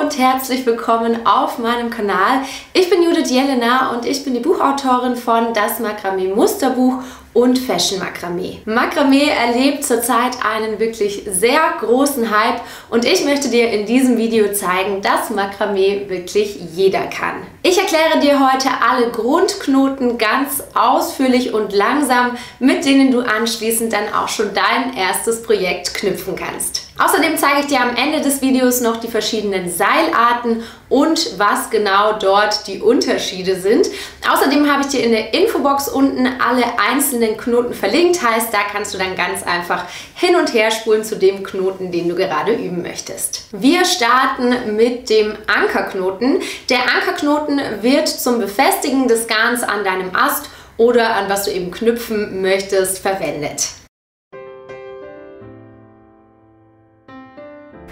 und herzlich willkommen auf meinem Kanal. Ich bin Judith Jelena und ich bin die Buchautorin von Das Makramee Musterbuch und Fashion Makramee. Makramee erlebt zurzeit einen wirklich sehr großen Hype und ich möchte dir in diesem Video zeigen, dass Makramee wirklich jeder kann. Ich erkläre dir heute alle Grundknoten ganz ausführlich und langsam, mit denen du anschließend dann auch schon dein erstes Projekt knüpfen kannst. Außerdem zeige ich dir am Ende des Videos noch die verschiedenen Seilarten und was genau dort die Unterschiede sind. Außerdem habe ich dir in der Infobox unten alle einzelnen Knoten verlinkt, heißt, da kannst du dann ganz einfach hin und her spulen zu dem Knoten, den du gerade üben möchtest. Wir starten mit dem Ankerknoten. Der Ankerknoten wird zum Befestigen des Garns an deinem Ast oder an was du eben knüpfen möchtest verwendet.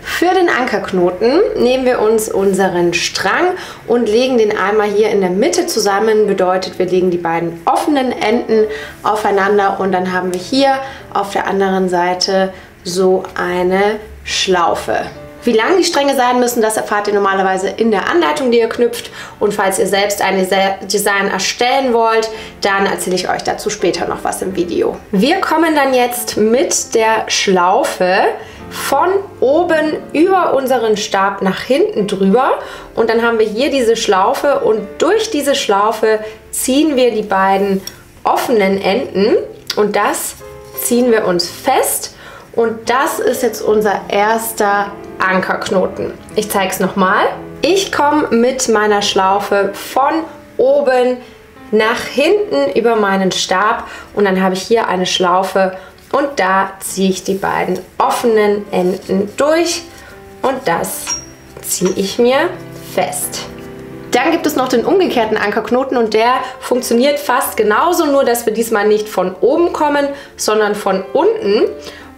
Für den Ankerknoten nehmen wir uns unseren Strang und legen den einmal hier in der Mitte zusammen. Bedeutet, wir legen die beiden offenen Enden aufeinander und dann haben wir hier auf der anderen Seite so eine Schlaufe. Wie lang die Stränge sein müssen, das erfahrt ihr normalerweise in der Anleitung, die ihr knüpft. Und falls ihr selbst ein Design erstellen wollt, dann erzähle ich euch dazu später noch was im Video. Wir kommen dann jetzt mit der Schlaufe von oben über unseren Stab nach hinten drüber und dann haben wir hier diese Schlaufe und durch diese Schlaufe ziehen wir die beiden offenen Enden und das ziehen wir uns fest und das ist jetzt unser erster Ankerknoten. Ich zeige es nochmal. Ich komme mit meiner Schlaufe von oben nach hinten über meinen Stab und dann habe ich hier eine Schlaufe und da ziehe ich die beiden offenen Enden durch und das ziehe ich mir fest. Dann gibt es noch den umgekehrten Ankerknoten und der funktioniert fast genauso, nur dass wir diesmal nicht von oben kommen, sondern von unten.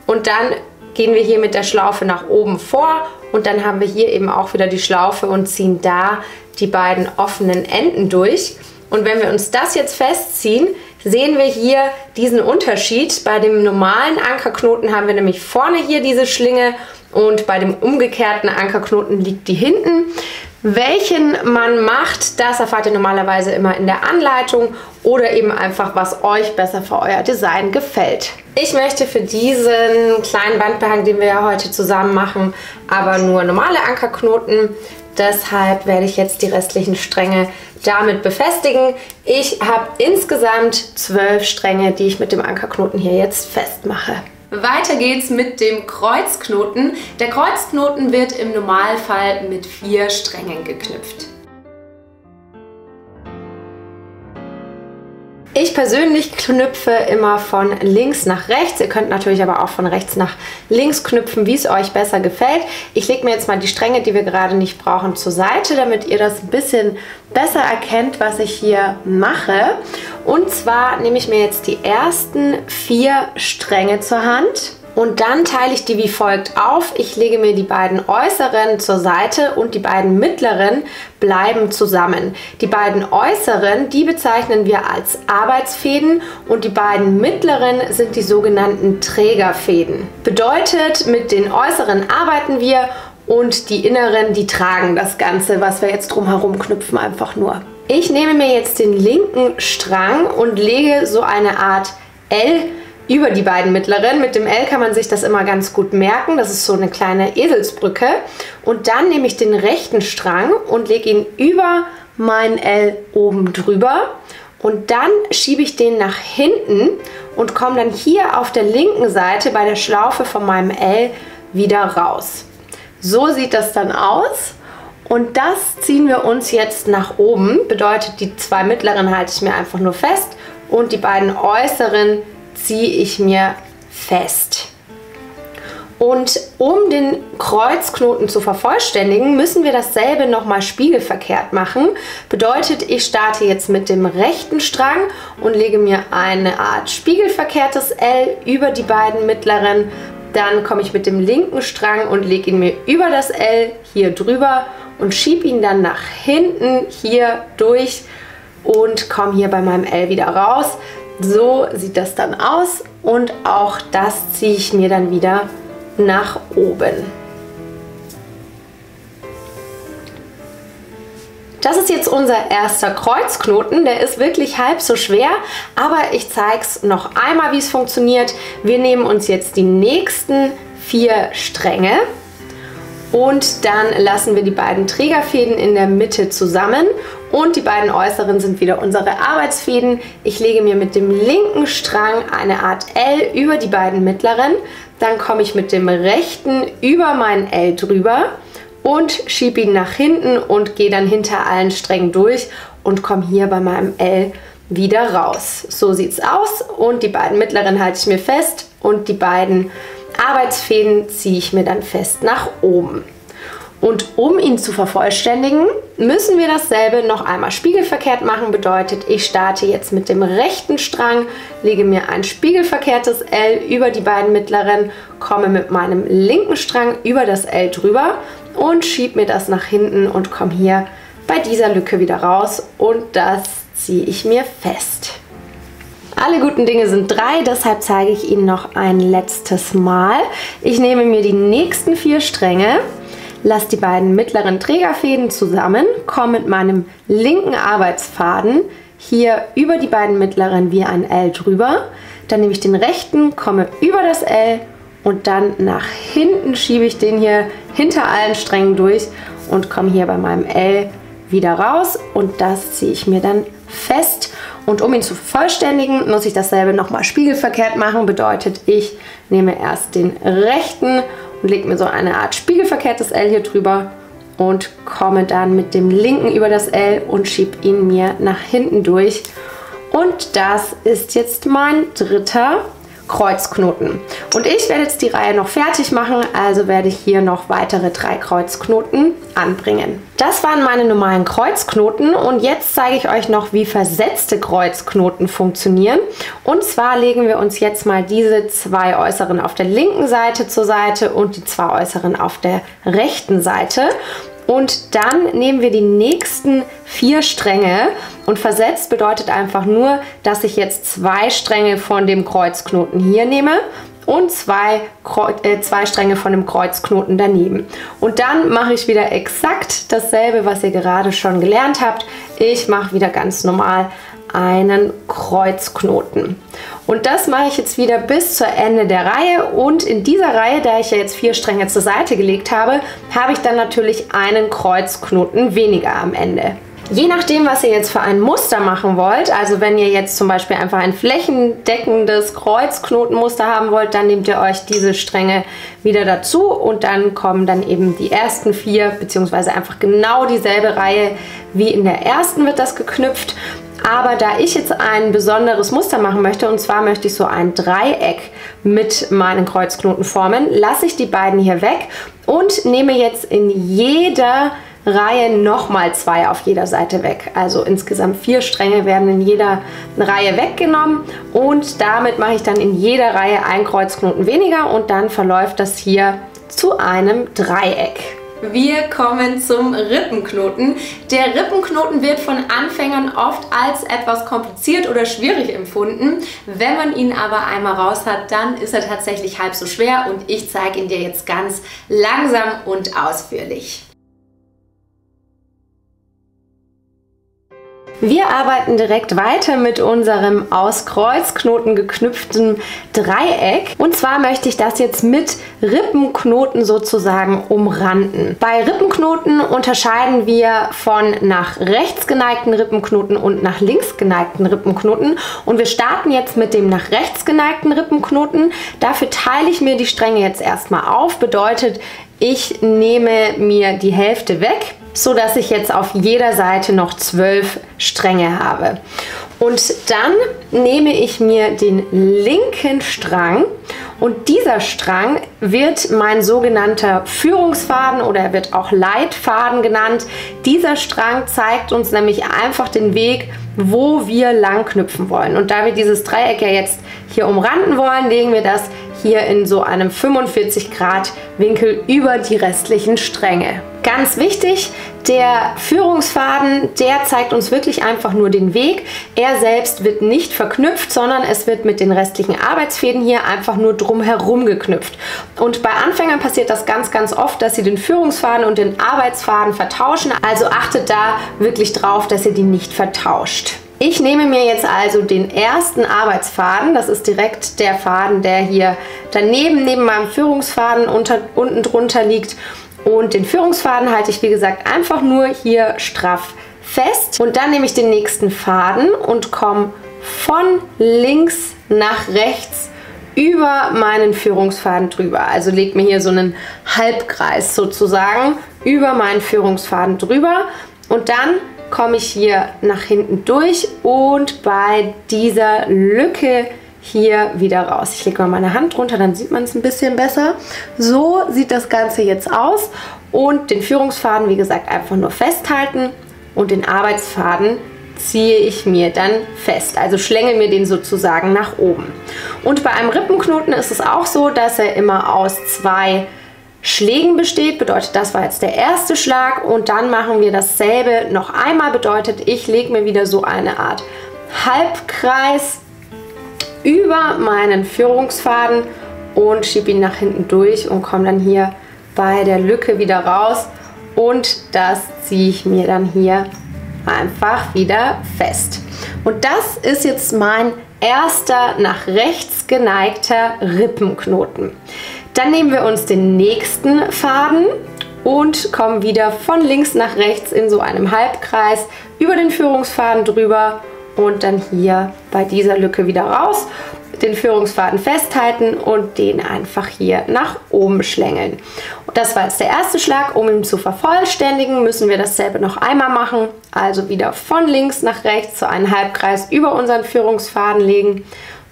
Und dann gehen wir hier mit der Schlaufe nach oben vor und dann haben wir hier eben auch wieder die Schlaufe und ziehen da die beiden offenen Enden durch. Und wenn wir uns das jetzt festziehen, sehen wir hier diesen Unterschied. Bei dem normalen Ankerknoten haben wir nämlich vorne hier diese Schlinge und bei dem umgekehrten Ankerknoten liegt die hinten. Welchen man macht, das erfahrt ihr normalerweise immer in der Anleitung oder eben einfach, was euch besser für euer Design gefällt. Ich möchte für diesen kleinen Bandbehang, den wir ja heute zusammen machen, aber nur normale Ankerknoten. Deshalb werde ich jetzt die restlichen Stränge damit befestigen. Ich habe insgesamt 12 Stränge, die ich mit dem Ankerknoten hier jetzt festmache. Weiter geht's mit dem Kreuzknoten. Der Kreuzknoten wird im Normalfall mit 4 Strängen geknüpft. Ich persönlich knüpfe immer von links nach rechts. Ihr könnt natürlich aber auch von rechts nach links knüpfen, wie es euch besser gefällt. Ich lege mir jetzt mal die Stränge, die wir gerade nicht brauchen, zur Seite, damit ihr das ein bisschen besser erkennt, was ich hier mache. Und zwar nehme ich mir jetzt die ersten 4 Stränge zur Hand. Und dann teile ich die wie folgt auf. Ich lege mir die beiden äußeren zur Seite und die beiden mittleren bleiben zusammen. Die beiden äußeren, die bezeichnen wir als Arbeitsfäden und die beiden mittleren sind die sogenannten Trägerfäden. Bedeutet, mit den äußeren arbeiten wir und die inneren, die tragen das Ganze, was wir jetzt drumherum knüpfen, einfach nur. Ich nehme mir jetzt den linken Strang und lege so eine Art L über die beiden mittleren. Mit dem L kann man sich das immer ganz gut merken. Das ist so eine kleine Eselsbrücke. Und dann nehme ich den rechten Strang und lege ihn über mein L oben drüber. Und dann schiebe ich den nach hinten und komme dann hier auf der linken Seite bei der Schlaufe von meinem L wieder raus. So sieht das dann aus. Und das ziehen wir uns jetzt nach oben. Bedeutet, die 2 mittleren halte ich mir einfach nur fest und die beiden äußeren ziehe ich mir fest. Und um den Kreuzknoten zu vervollständigen, müssen wir dasselbe nochmal spiegelverkehrt machen. Bedeutet, ich starte jetzt mit dem rechten Strang und lege mir eine Art spiegelverkehrtes L über die beiden mittleren. Dann komme ich mit dem linken Strang und lege ihn mir über das L hier drüber und schiebe ihn dann nach hinten hier durch und komme hier bei meinem L wieder raus. So sieht das dann aus und auch das ziehe ich mir dann wieder nach oben. Das ist jetzt unser erster Kreuzknoten, der ist wirklich halb so schwer, aber ich zeige es noch einmal, wie es funktioniert. Wir nehmen uns jetzt die nächsten 4 Stränge und dann lassen wir die beiden Trägerfäden in der Mitte zusammen und die beiden äußeren sind wieder unsere Arbeitsfäden. Ich lege mir mit dem linken Strang eine Art L über die beiden mittleren, dann komme ich mit dem rechten über mein L drüber und schiebe ihn nach hinten und gehe dann hinter allen Strängen durch und komme hier bei meinem L wieder raus. So sieht es aus und die beiden mittleren halte ich mir fest und die beiden Arbeitsfäden ziehe ich mir dann fest nach oben. Und um ihn zu vervollständigen, müssen wir dasselbe noch einmal spiegelverkehrt machen. Bedeutet, ich starte jetzt mit dem rechten Strang, lege mir ein spiegelverkehrtes L über die beiden mittleren, komme mit meinem linken Strang über das L drüber und schiebe mir das nach hinten und komme hier bei dieser Lücke wieder raus und das ziehe ich mir fest. Alle guten Dinge sind 3, deshalb zeige ich Ihnen noch ein letztes Mal. Ich nehme mir die nächsten 4 Stränge, lasse die beiden mittleren Trägerfäden zusammen, komme mit meinem linken Arbeitsfaden hier über die beiden mittleren wie ein L drüber. Dann nehme ich den rechten, komme über das L und dann nach hinten schiebe ich den hier hinter allen Strängen durch und komme hier bei meinem L wieder raus und das ziehe ich mir dann fest. Und um ihn zu vervollständigen, muss ich dasselbe nochmal spiegelverkehrt machen. Bedeutet, ich nehme erst den rechten und lege mir so eine Art spiegelverkehrtes L hier drüber und komme dann mit dem linken über das L und schiebe ihn mir nach hinten durch. Und das ist jetzt mein dritter Kreuzknoten. Und ich werde jetzt die Reihe noch fertig machen, also werde ich hier noch weitere 3 Kreuzknoten anbringen. Das waren meine normalen Kreuzknoten und jetzt zeige ich euch noch, wie versetzte Kreuzknoten funktionieren. Und zwar legen wir uns jetzt mal diese 2 äußeren auf der linken Seite zur Seite und die 2 äußeren auf der rechten Seite. Und dann nehmen wir die nächsten 4 Stränge und versetzt bedeutet einfach nur, dass ich jetzt 2 Stränge von dem Kreuzknoten hier nehme und 2 Stränge von dem Kreuzknoten daneben. Und dann mache ich wieder exakt dasselbe, was ihr gerade schon gelernt habt. Ich mache wieder ganz normal einen Kreuzknoten. Und das mache ich jetzt wieder bis zur Ende der Reihe und in dieser Reihe, da ich ja jetzt 4 Stränge zur Seite gelegt habe, habe ich dann natürlich einen Kreuzknoten weniger am Ende. Je nachdem, was ihr jetzt für ein Muster machen wollt, also wenn ihr jetzt zum Beispiel einfach ein flächendeckendes Kreuzknotenmuster haben wollt, dann nehmt ihr euch diese Stränge wieder dazu und dann kommen dann eben die ersten 4, beziehungsweise einfach genau dieselbe Reihe wie in der ersten wird das geknüpft. Aber da ich jetzt ein besonderes Muster machen möchte, und zwar möchte ich so ein Dreieck mit meinen Kreuzknoten formen, lasse ich die beiden hier weg und nehme jetzt in jeder Reihe nochmal 2 auf jeder Seite weg. Also insgesamt 4 Stränge werden in jeder Reihe weggenommen und damit mache ich dann in jeder Reihe einen Kreuzknoten weniger und dann verläuft das hier zu einem Dreieck. Wir kommen zum Rippenknoten. Der Rippenknoten wird von Anfängern oft als etwas kompliziert oder schwierig empfunden. Wenn man ihn aber einmal raus hat, dann ist er tatsächlich halb so schwer und ich zeige ihn dir jetzt ganz langsam und ausführlich. Wir arbeiten direkt weiter mit unserem aus Kreuzknoten geknüpften Dreieck. Und zwar möchte ich das jetzt mit Rippenknoten sozusagen umranden. Bei Rippenknoten unterscheiden wir von nach rechts geneigten Rippenknoten und nach links geneigten Rippenknoten. Und wir starten jetzt mit dem nach rechts geneigten Rippenknoten. Dafür teile ich mir die Stränge jetzt erstmal auf. Bedeutet, ich nehme mir die Hälfte weg, so dass ich jetzt auf jeder Seite noch 12 Stränge habe. Und dann nehme ich mir den linken Strang und dieser Strang wird mein sogenannter Führungsfaden oder er wird auch Leitfaden genannt. Dieser Strang zeigt uns nämlich einfach den Weg, wo wir lang knüpfen wollen. Und da wir dieses Dreieck ja jetzt hier umranden wollen, legen wir das hier in so einem 45 Grad Winkel über die restlichen Stränge. Ganz wichtig, der Führungsfaden, der zeigt uns wirklich einfach nur den Weg. Er selbst wird nicht verknüpft, sondern es wird mit den restlichen Arbeitsfäden hier einfach nur drumherum geknüpft. Und bei Anfängern passiert das ganz, ganz oft, dass sie den Führungsfaden und den Arbeitsfaden vertauschen. Also achtet da wirklich drauf, dass ihr die nicht vertauscht. Ich nehme mir jetzt also den ersten Arbeitsfaden, das ist direkt der Faden, der hier daneben, neben meinem Führungsfaden unten drunter liegt. Und den Führungsfaden halte ich, wie gesagt, einfach nur hier straff fest. Und dann nehme ich den nächsten Faden und komme von links nach rechts über meinen Führungsfaden drüber. Also lege mir hier so einen Halbkreis sozusagen über meinen Führungsfaden drüber. Und dann komme ich hier nach hinten durch und bei dieser Lücke hier wieder raus. Ich lege mal meine Hand drunter, dann sieht man es ein bisschen besser. So sieht das Ganze jetzt aus und den Führungsfaden, wie gesagt, einfach nur festhalten und den Arbeitsfaden ziehe ich mir dann fest, also schlängel mir den sozusagen nach oben. Und bei einem Rippenknoten ist es auch so, dass er immer aus 2 Schlägen besteht, bedeutet, das war jetzt der erste Schlag und dann machen wir dasselbe noch einmal, bedeutet, ich lege mir wieder so eine Art Halbkreis über meinen Führungsfaden und schiebe ihn nach hinten durch und komme dann hier bei der Lücke wieder raus und das ziehe ich mir dann hier einfach wieder fest. Und das ist jetzt mein erster nach rechts geneigter Rippenknoten. Dann nehmen wir uns den nächsten Faden und kommen wieder von links nach rechts in so einem Halbkreis über den Führungsfaden drüber und dann hier bei dieser Lücke wieder raus, den Führungsfaden festhalten und den einfach hier nach oben schlängeln. Und das war jetzt der erste Schlag. Um ihn zu vervollständigen, müssen wir dasselbe noch einmal machen. Also wieder von links nach rechts zu einem Halbkreis über unseren Führungsfaden legen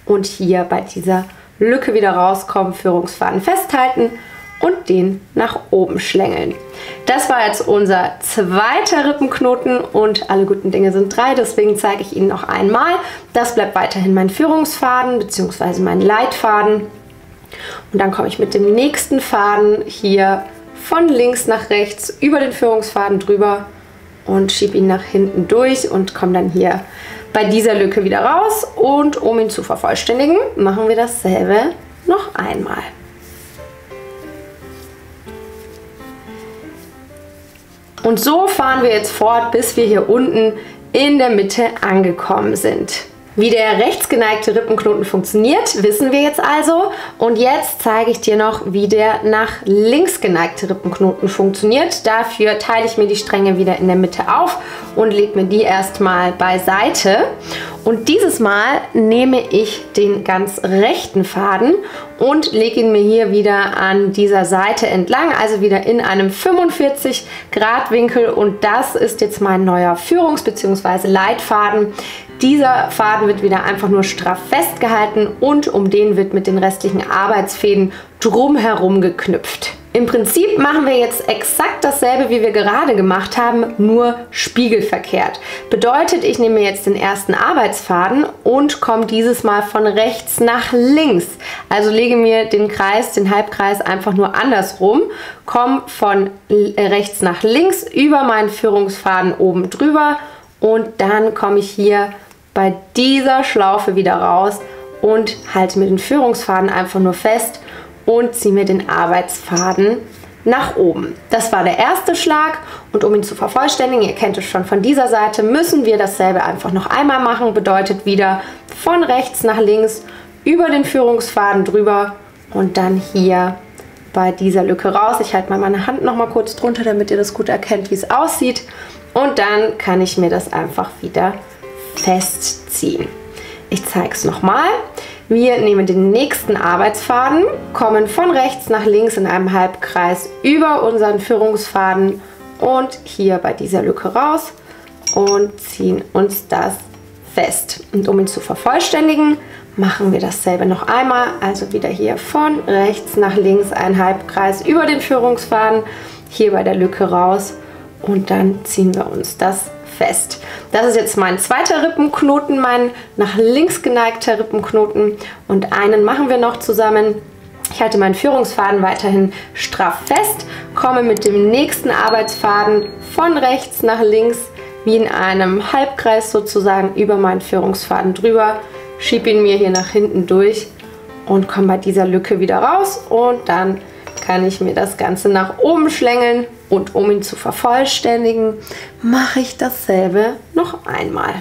und hier bei dieser Lücke wieder rauskommen, Führungsfaden festhalten und den nach oben schlängeln. Das war jetzt unser zweiter Rippenknoten und alle guten Dinge sind 3, deswegen zeige ich Ihnen noch einmal. Das bleibt weiterhin mein Führungsfaden bzw. mein Leitfaden. Und dann komme ich mit dem nächsten Faden hier von links nach rechts über den Führungsfaden drüber und schiebe ihn nach hinten durch und komme dann hier bei dieser Lücke wieder raus. Und um ihn zu vervollständigen, machen wir dasselbe noch einmal. Und so fahren wir jetzt fort, bis wir hier unten in der Mitte angekommen sind. Wie der rechtsgeneigte Rippenknoten funktioniert, wissen wir jetzt also. Und jetzt zeige ich dir noch, wie der nach links geneigte Rippenknoten funktioniert. Dafür teile ich mir die Stränge wieder in der Mitte auf und lege mir die erstmal beiseite. Und dieses Mal nehme ich den ganz rechten Faden und lege ihn mir hier wieder an dieser Seite entlang, also wieder in einem 45 Grad Winkel. Und das ist jetzt mein neuer Führungs- bzw. Leitfaden. Dieser Faden wird wieder einfach nur straff festgehalten und um den wird mit den restlichen Arbeitsfäden drumherum geknüpft. Im Prinzip machen wir jetzt exakt dasselbe, wie wir gerade gemacht haben, nur spiegelverkehrt. Bedeutet, ich nehme jetzt den ersten Arbeitsfaden und komme dieses Mal von rechts nach links. Also lege mir den Kreis, den Halbkreis einfach nur andersrum, komme von rechts nach links über meinen Führungsfaden oben drüber und dann komme ich hier bei dieser Schlaufe wieder raus und halte mir den Führungsfaden einfach nur fest und ziehe mir den Arbeitsfaden nach oben. Das war der erste Schlag und um ihn zu vervollständigen, ihr kennt es schon von dieser Seite, müssen wir dasselbe einfach noch einmal machen. Bedeutet wieder von rechts nach links über den Führungsfaden drüber und dann hier bei dieser Lücke raus. Ich halte mal meine Hand noch mal kurz drunter, damit ihr das gut erkennt, wie es aussieht. Und dann kann ich mir das einfach wieder festziehen. Ich zeige es nochmal. Wir nehmen den nächsten Arbeitsfaden, kommen von rechts nach links in einem Halbkreis über unseren Führungsfaden und hier bei dieser Lücke raus und ziehen uns das fest. Und um ihn zu vervollständigen, machen wir dasselbe noch einmal. Also wieder hier von rechts nach links ein Halbkreis über den Führungsfaden, hier bei der Lücke raus und dann ziehen wir uns das fest. Das ist jetzt mein zweiter Rippenknoten, mein nach links geneigter Rippenknoten und einen machen wir noch zusammen. Ich halte meinen Führungsfaden weiterhin straff fest, komme mit dem nächsten Arbeitsfaden von rechts nach links, wie in einem Halbkreis sozusagen, über meinen Führungsfaden drüber, schiebe ihn mir hier nach hinten durch und komme bei dieser Lücke wieder raus und dann kann ich mir das Ganze nach oben schlängeln und um ihn zu vervollständigen, mache ich dasselbe noch einmal.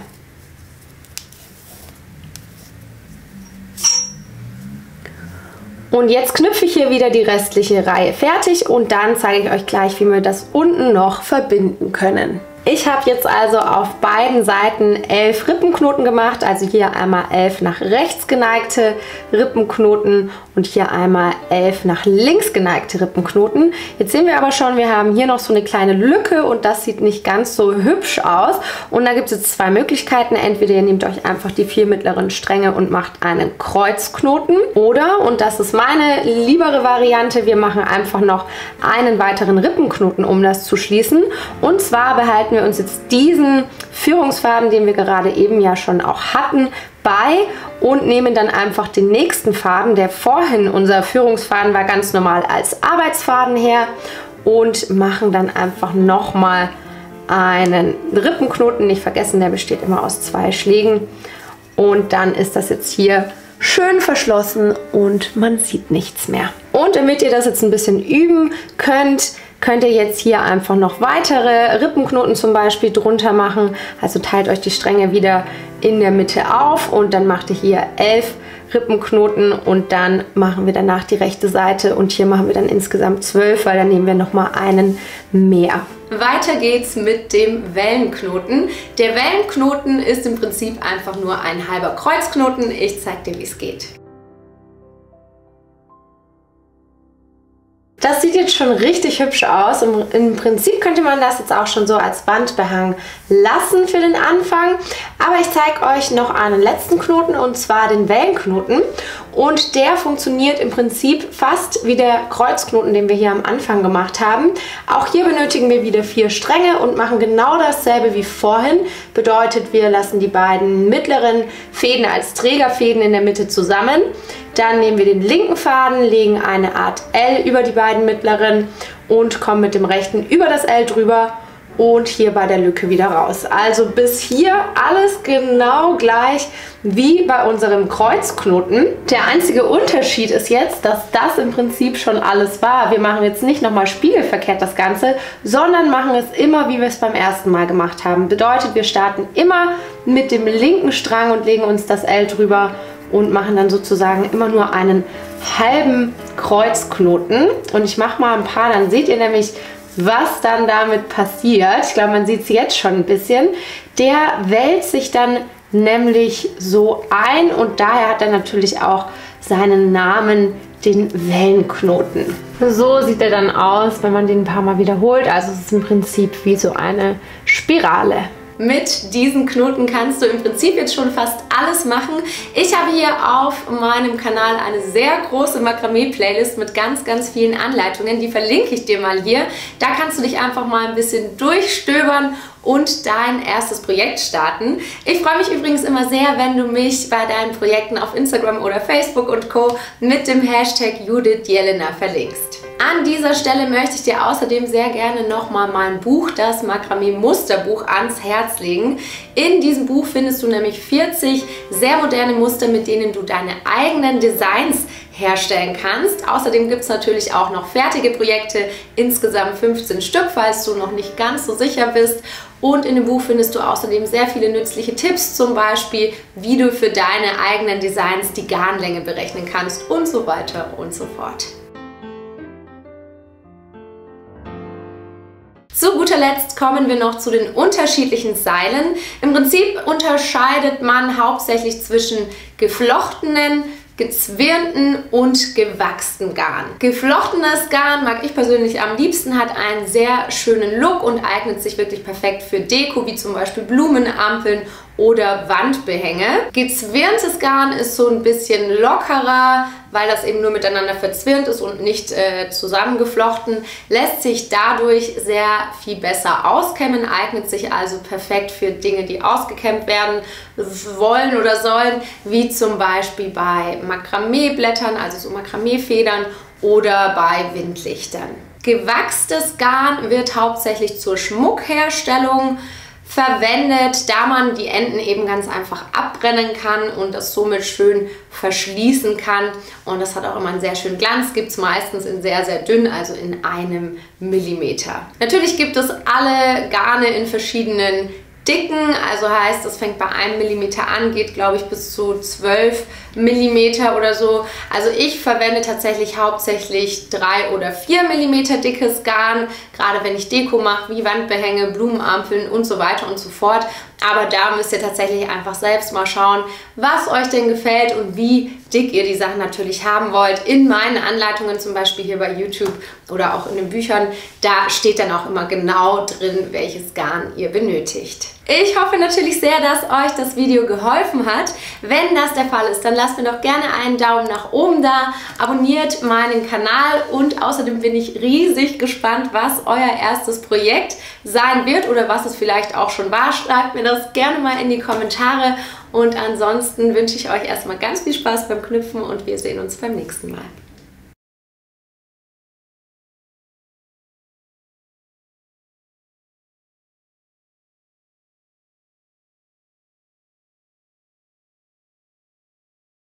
Und jetzt knüpfe ich hier wieder die restliche Reihe fertig und dann zeige ich euch gleich, wie wir das unten noch verbinden können. Ich habe jetzt also auf beiden Seiten 11 Rippenknoten gemacht, also hier einmal 11 nach rechts geneigte Rippenknoten und hier einmal 11 nach links geneigte Rippenknoten. Jetzt sehen wir aber schon, wir haben hier noch so eine kleine Lücke und das sieht nicht ganz so hübsch aus. Und da gibt es jetzt zwei Möglichkeiten. Entweder ihr nehmt euch einfach die 4 mittleren Stränge und macht einen Kreuzknoten oder, und das ist meine liebere Variante, wir machen einfach noch einen weiteren Rippenknoten, um das zu schließen. Und zwar behalten wir uns jetzt diesen Führungsfaden, den wir gerade eben ja schon auch hatten, bei und nehmen dann einfach den nächsten Faden, der vorhin unser Führungsfaden war, ganz normal als Arbeitsfaden her und machen dann einfach nochmal einen Rippenknoten. Nicht vergessen, der besteht immer aus 2 Schlägen und dann ist das jetzt hier schön verschlossen und man sieht nichts mehr. Und damit ihr das jetzt ein bisschen üben könnt, könnt ihr jetzt hier einfach noch weitere Rippenknoten zum Beispiel drunter machen. Also teilt euch die Stränge wieder in der Mitte auf und dann macht ihr hier 11 Rippenknoten und dann machen wir danach die rechte Seite und hier machen wir dann insgesamt 12, weil dann nehmen wir nochmal einen mehr. Weiter geht's mit dem Wellenknoten. Der Wellenknoten ist im Prinzip einfach nur ein halber Kreuzknoten. Ich zeige dir, wie es geht. Das sieht jetzt schon richtig hübsch aus und im Prinzip könnte man das jetzt auch schon so als Wandbehang lassen für den Anfang. Aber ich zeige euch noch einen letzten Knoten und zwar den Wellenknoten und der funktioniert im Prinzip fast wie der Kreuzknoten, den wir hier am Anfang gemacht haben. Auch hier benötigen wir wieder 4 Stränge und machen genau dasselbe wie vorhin. Bedeutet, wir lassen die beiden mittleren Fäden als Trägerfäden in der Mitte zusammen. Dann nehmen wir den linken Faden, legen eine Art L über die beiden mittleren und kommen mit dem rechten über das L drüber und hier bei der Lücke wieder raus. Also bis hier alles genau gleich wie bei unserem Kreuzknoten. Der einzige Unterschied ist jetzt, dass das im Prinzip schon alles war. Wir machen jetzt nicht nochmal spiegelverkehrt das Ganze, sondern machen es immer, wie wir es beim ersten Mal gemacht haben. Bedeutet, wir starten immer mit dem linken Strang und legen uns das L drüber und machen dann sozusagen immer nur einen halben Kreuzknoten. Und ich mache mal ein paar, dann seht ihr nämlich, was dann damit passiert. Ich glaube, man sieht es jetzt schon ein bisschen. Der wälzt sich dann nämlich so ein und daher hat er natürlich auch seinen Namen, den Wellenknoten. So sieht er dann aus, wenn man den ein paar Mal wiederholt. Also es ist im Prinzip wie so eine Spirale. Mit diesen Knoten kannst du im Prinzip jetzt schon fast alles machen. Ich habe hier auf meinem Kanal eine sehr große Makramee-Playlist mit ganz, ganz vielen Anleitungen. Die verlinke ich dir mal hier. Da kannst du dich einfach mal ein bisschen durchstöbern und dein erstes Projekt starten. Ich freue mich übrigens immer sehr, wenn du mich bei deinen Projekten auf Instagram oder Facebook und Co. mit dem Hashtag Judith Jelena verlinkst. An dieser Stelle möchte ich dir außerdem sehr gerne nochmal mein Buch, das Makramee Musterbuch, ans Herz legen. In diesem Buch findest du nämlich 40 sehr moderne Muster, mit denen du deine eigenen Designs herstellen kannst. Außerdem gibt es natürlich auch noch fertige Projekte, insgesamt 15 Stück, falls du noch nicht ganz so sicher bist. Und in dem Buch findest du außerdem sehr viele nützliche Tipps, zum Beispiel, wie du für deine eigenen Designs die Garnlänge berechnen kannst und so weiter und so fort. Zu guter Letzt kommen wir noch zu den unterschiedlichen Seilen. Im Prinzip unterscheidet man hauptsächlich zwischen geflochtenen, gezwirnten und gewachsten Garn. Geflochtenes Garn mag ich persönlich am liebsten, hat einen sehr schönen Look und eignet sich wirklich perfekt für Deko, wie zum Beispiel Blumenampeln oder Wandbehänge. Gezwirntes Garn ist so ein bisschen lockerer, weil das eben nur miteinander verzwirnt ist und nicht zusammengeflochten, lässt sich dadurch sehr viel besser auskämmen, eignet sich also perfekt für Dinge, die ausgekämmt werden wollen oder sollen, wie zum Beispiel bei Makramee-Blättern, also so Makramee-Federn oder bei Windlichtern. Gewachstes Garn wird hauptsächlich zur Schmuckherstellung verwendet, da man die Enden eben ganz einfach abbrennen kann und das somit schön verschließen kann. Und das hat auch immer einen sehr schönen Glanz, gibt es meistens in sehr, sehr dünn, also in 1 Millimeter. Natürlich gibt es alle Garne in verschiedenen Dicken, also heißt, es fängt bei 1 Millimeter an, geht glaube ich bis zu 12 Millimeter oder so. Also ich verwende tatsächlich hauptsächlich 3 oder 4 Millimeter dickes Garn, gerade wenn ich Deko mache, wie Wandbehänge, Blumenampeln und so weiter und so fort. Aber da müsst ihr tatsächlich einfach selbst mal schauen, was euch denn gefällt und wie dick ihr die Sachen natürlich haben wollt. In meinen Anleitungen, zum Beispiel hier bei YouTube oder auch in den Büchern, da steht dann auch immer genau drin, welches Garn ihr benötigt. Ich hoffe natürlich sehr, dass euch das Video geholfen hat. Wenn das der Fall ist, dann lasst mir doch gerne einen Daumen nach oben da, abonniert meinen Kanal und außerdem bin ich riesig gespannt, was euer erstes Projekt sein wird oder was es vielleicht auch schon war. Schreibt mir das gerne mal in die Kommentare und ansonsten wünsche ich euch erstmal ganz viel Spaß beim Knüpfen und wir sehen uns beim nächsten Mal.